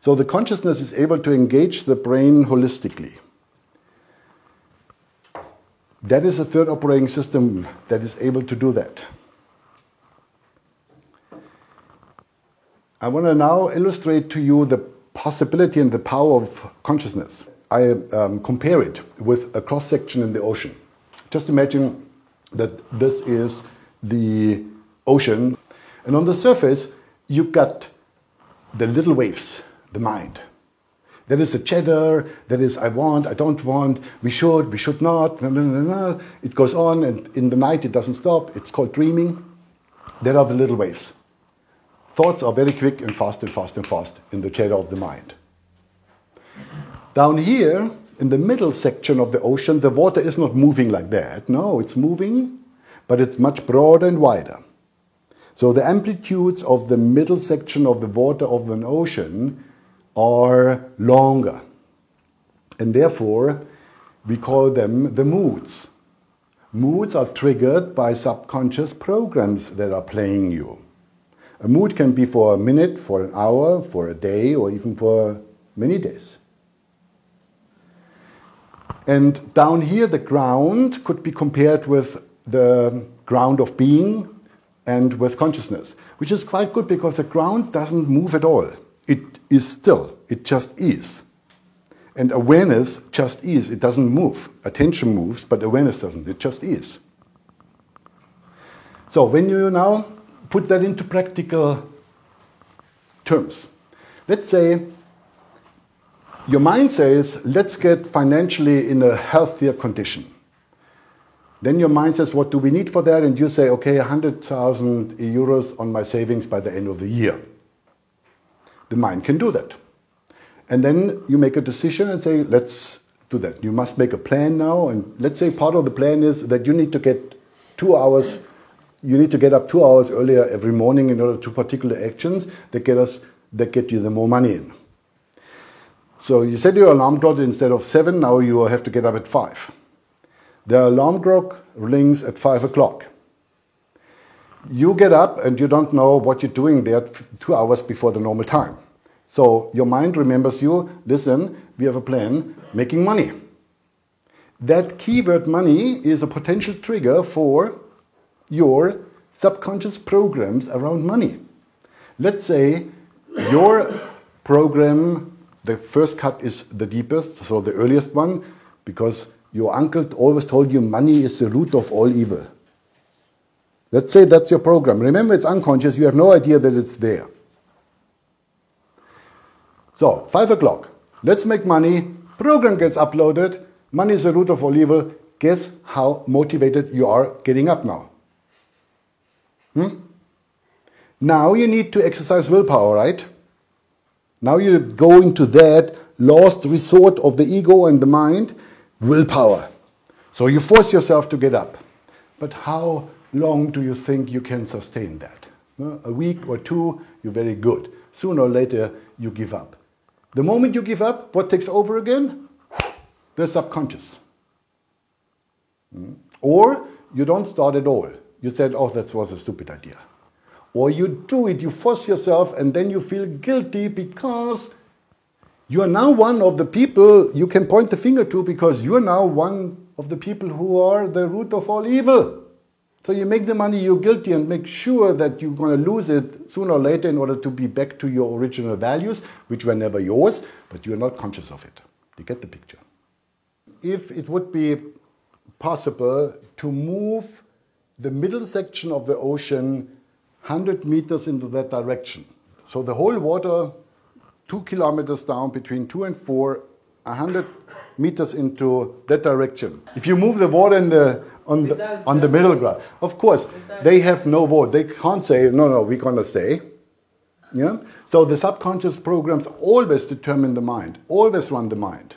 So the consciousness is able to engage the brain holistically. That is a third operating system that is able to do that. I want to now illustrate to you the possibility and the power of consciousness. I compare it with a cross-section in the ocean. Just imagine that this is the ocean, and on the surface you got the little waves, the mind. That is the chatter, that is I want, I don't want, we should not, blah, blah, blah, blah. It goes on, and in the night it doesn't stop. It's called dreaming. There are the little waves. Thoughts are very quick and fast and fast and fast in the chatter of the mind. Down here, in the middle section of the ocean, the water is not moving like that. No, it's moving, but it's much broader and wider. So the amplitudes of the middle section of the water of an ocean are longer. And therefore, we call them the moods. Moods are triggered by subconscious programs that are playing you. A mood can be for a minute, for an hour, for a day, or even for many days. And down here, the ground could be compared with the ground of being and with consciousness, which is quite good because the ground doesn't move at all. It is still. It just is. And awareness just is. It doesn't move. Attention moves, but awareness doesn't. It just is. So when you now put that into practical terms, let's say your mind says, let's get financially in a healthier condition. Then your mind says, what do we need for that? And you say, okay, 100,000 euros on my savings by the end of the year. The mind can do that. And then you make a decision and say, let's do that. You must make a plan now. And let's say part of the plan is that you need to get 2 hours, you need to get up 2 hours earlier every morning in order to particular actions that get you the more money in. So you set your alarm clock instead of 7, now you have to get up at 5. The alarm clock rings at 5 o'clock. You get up and you don't know what you're doing there 2 hours before the normal time. So your mind remembers you, listen, we have a plan, making money. That keyword money is a potential trigger for your subconscious programs around money. Let's say your program, the first cut is the deepest, so the earliest one, because your uncle always told you money is the root of all evil. Let's say that's your program. Remember, it's unconscious. You have no idea that it's there. So, 5 o'clock. Let's make money. Program gets uploaded. Money is the root of all evil. Guess how motivated you are getting up now? Now you need to exercise willpower, right? Now you go into that last resort of the ego and the mind, willpower. So you force yourself to get up. But how long do you think you can sustain that? A week or two, you're very good. Sooner or later, you give up. The moment you give up, what takes over again? The subconscious. Or you don't start at all. You said, oh, that was a stupid idea. Or you do it, you force yourself, and then you feel guilty because you are now one of the people you can point the finger to, because you are now one of the people who are the root of all evil. So you make the money, you're guilty, and make sure that you're going to lose it sooner or later in order to be back to your original values, which were never yours, but you're not conscious of it. You get the picture? If it would be possible to move the middle section of the ocean 100 meters into that direction, so the whole water 2 kilometers down, between 2 and 4, 100 meters into that direction. If you move the water on the middle ground, of course, they have no vote. They can't say, no, we're going to stay. Yeah? So the subconscious programs always determine the mind, always run the mind.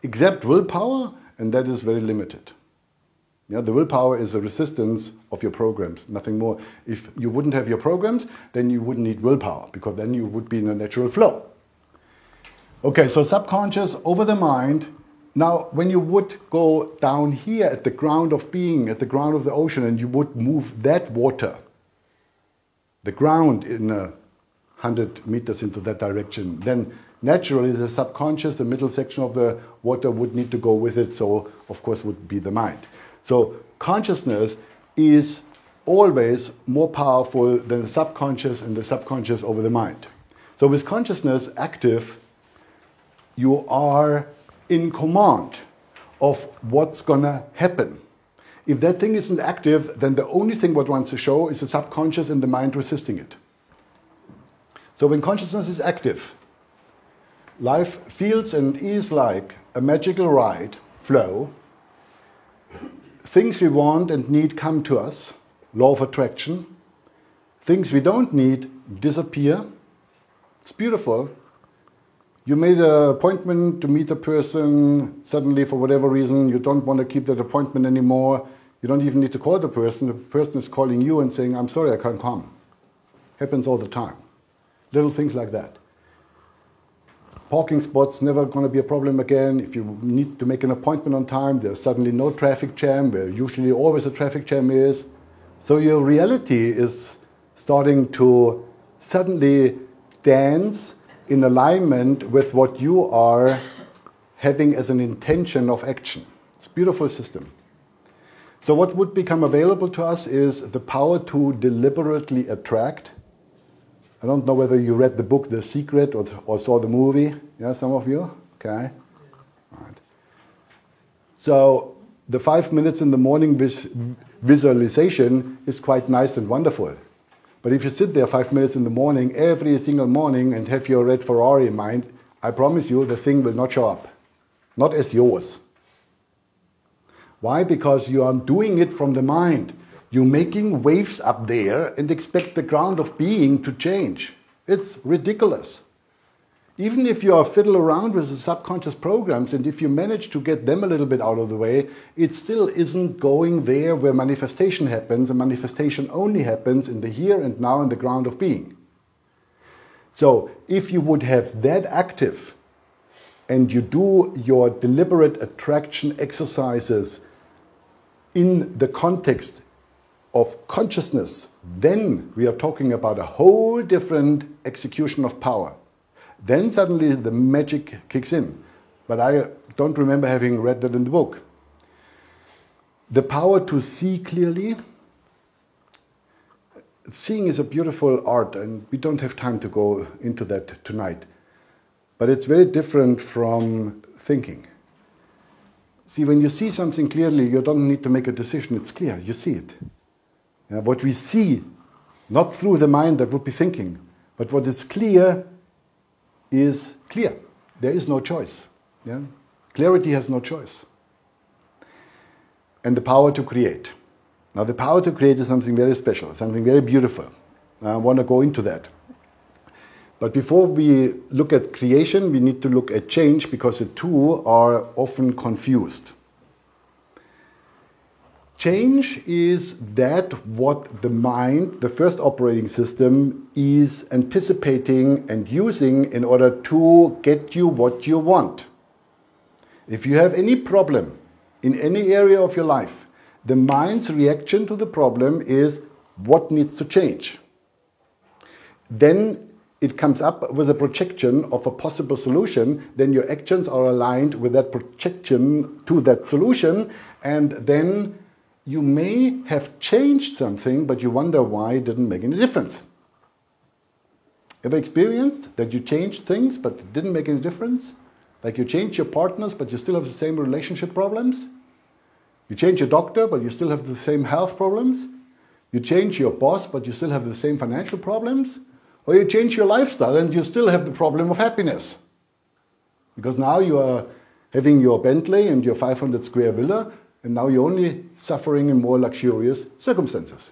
Except willpower, and that is very limited. Yeah, the willpower is a resistance of your programs, nothing more. If you wouldn't have your programs, then you wouldn't need willpower, because then you would be in a natural flow. Okay, so subconscious over the mind. Now, when you would go down here at the ground of being, at the ground of the ocean, and you would move that water, the ground in a 100 meters into that direction. Then naturally the subconscious, the middle section of the water would need to go with it, so of course would be the mind. So consciousness is always more powerful than the subconscious and the subconscious over the mind. So with consciousness active, you are in command of what's gonna happen. If that thing isn't active, then the only thing what wants to show is the subconscious and the mind resisting it. So when consciousness is active, life feels and is like a magical ride, flow. Things we want and need come to us, law of attraction. Things we don't need disappear. It's beautiful. You made an appointment to meet a person, suddenly for whatever reason you don't want to keep that appointment anymore. You don't even need to call the person is calling you and saying, I'm sorry, I can't come. Happens all the time. Little things like that. Parking spots never going to be a problem again. If you need to make an appointment on time, there's suddenly no traffic jam, where usually always a traffic jam is. So your reality is starting to suddenly dance in alignment with what you are having as an intention of action. It's a beautiful system. So what would become available to us is the power to deliberately attract. I don't know whether you read the book The Secret or saw the movie. Yeah, some of you? Okay. All right. So the 5 minutes in the morning visualization is quite nice and wonderful. But if you sit there 5 minutes in the morning, every single morning, and have your red Ferrari in mind, I promise you the thing will not show up. Not as yours. Why? Because you are doing it from the mind. You're making waves up there and expect the ground of being to change. It's ridiculous. Even if you are fiddle around with the subconscious programs, and if you manage to get them a little bit out of the way, it still isn't going there where manifestation happens. And manifestation only happens in the here and now in the ground of being. So if you would have that active and you do your deliberate attraction exercises in the context of consciousness, then we are talking about a whole different execution of power. Then suddenly the magic kicks in. But I don't remember having read that in the book. The power to see clearly. Seeing is a beautiful art, and we don't have time to go into that tonight. But it's very different from thinking. See, when you see something clearly, you don't need to make a decision. It's clear. You see it. Yeah, what we see, not through the mind that would be thinking, but what is clear is clear. There is no choice. Yeah? Clarity has no choice. And the power to create. Now, the power to create is something very special, something very beautiful. I want to go into that. But before we look at creation, we need to look at change, because the two are often confused. Change is that what the mind, the first operating system, is anticipating and using in order to get you what you want. If you have any problem in any area of your life, the mind's reaction to the problem is what needs to change. Then it comes up with a projection of a possible solution, then your actions are aligned with that projection to that solution, and then you may have changed something, but you wonder why it didn't make any difference. Ever experienced that you changed things, but it didn't make any difference? Like you change your partners, but you still have the same relationship problems? You change your doctor, but you still have the same health problems? You change your boss, but you still have the same financial problems? Or you change your lifestyle and you still have the problem of happiness? Because now you are having your Bentley and your 500 square villa, and now you're only suffering in more luxurious circumstances.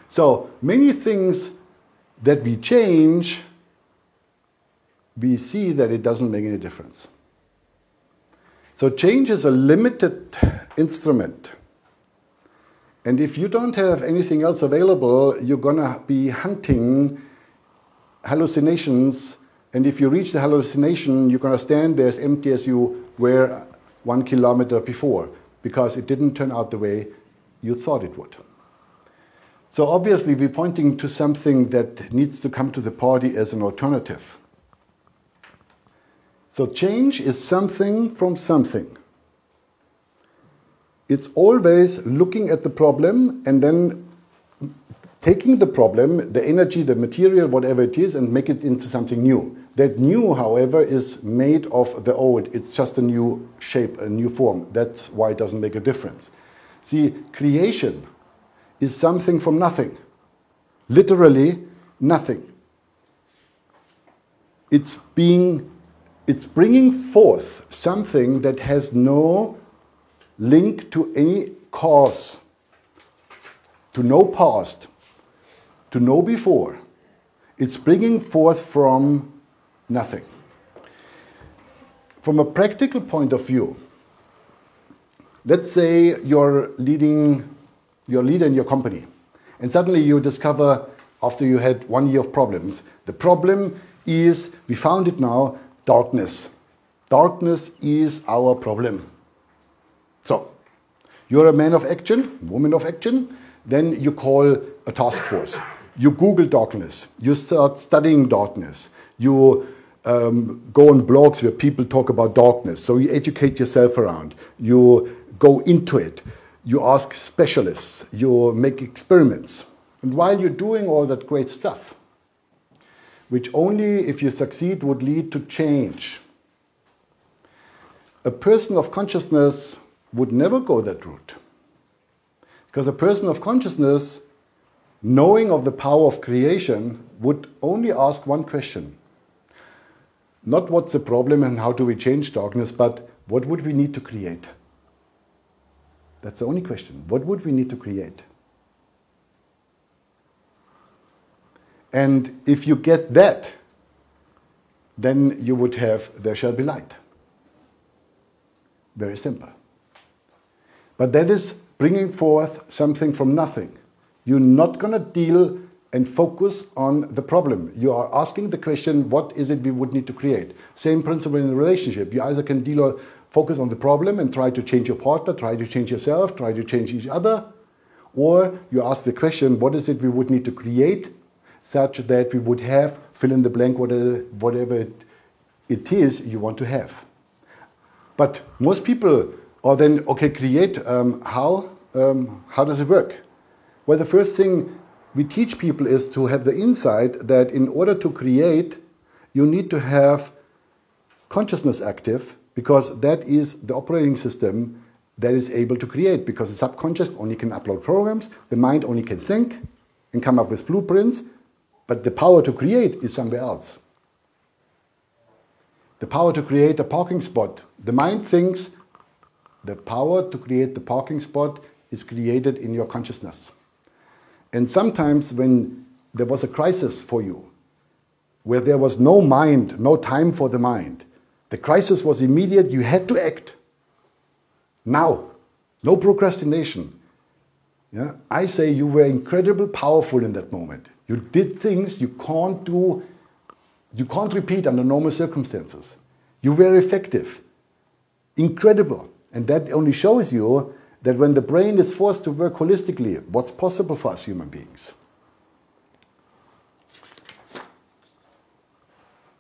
So many things that we change, we see that it doesn't make any difference. So change is a limited instrument. And if you don't have anything else available, you're going to be hunting hallucinations. And if you reach the hallucination, you're going to stand there as empty as you were 1 kilometer before, because it didn't turn out the way you thought it would. So obviously we're pointing to something that needs to come to the party as an alternative. So change is something from something. It's always looking at the problem and then taking the problem, the energy, the material, whatever it is, and make it into something new. That new, however, is made of the old. It's just a new shape, a new form. That's why it doesn't make a difference. See, creation is something from nothing. Literally nothing. It's bringing forth something that has no link to any cause, to no past, to no before. It's bringing forth from nothing. From a practical point of view, let's say you're a leader in your company, and suddenly you discover, after you had 1 year of problems, the problem is, we found it now, darkness. Darkness is our problem. So, you're a man of action, woman of action, then you call a task force. You Google darkness. You start studying darkness. You go on blogs where people talk about darkness. So you educate yourself around. You go into it. You ask specialists. You make experiments. And while you're doing all that great stuff, which only if you succeed would lead to change, a person of consciousness would never go that route. Because a person of consciousness, knowing of the power of creation, would only ask one question. Not what's the problem and how do we change darkness, but what would we need to create? That's the only question. What would we need to create? And if you get that, then you would have, there shall be light. Very simple. But that is bringing forth something from nothing. You're not going to deal and focus on the problem. You are asking the question, what is it we would need to create? Same principle in a relationship. You either can deal or focus on the problem and try to change your partner, try to change yourself, try to change each other, or you ask the question, what is it we would need to create such that we would have, fill in the blank, whatever it is you want to have. But most people are then, okay, create, how does it work? Well, the first thing we teach people is to have the insight that in order to create, you need to have consciousness active, because that is the operating system that is able to create, because the subconscious only can upload programs, the mind only can think and come up with blueprints, but the power to create is somewhere else. The power to create a parking spot. The mind thinks the power to create the parking spot is created in your consciousness. And sometimes when there was a crisis for you, where there was no mind, no time for the mind, the crisis was immediate, you had to act. Now, no procrastination. Yeah? I say you were incredibly powerful in that moment. You did things you can't do, you can't repeat under normal circumstances. You were effective. Incredible. And that only shows you that when the brain is forced to work holistically, what's possible for us human beings.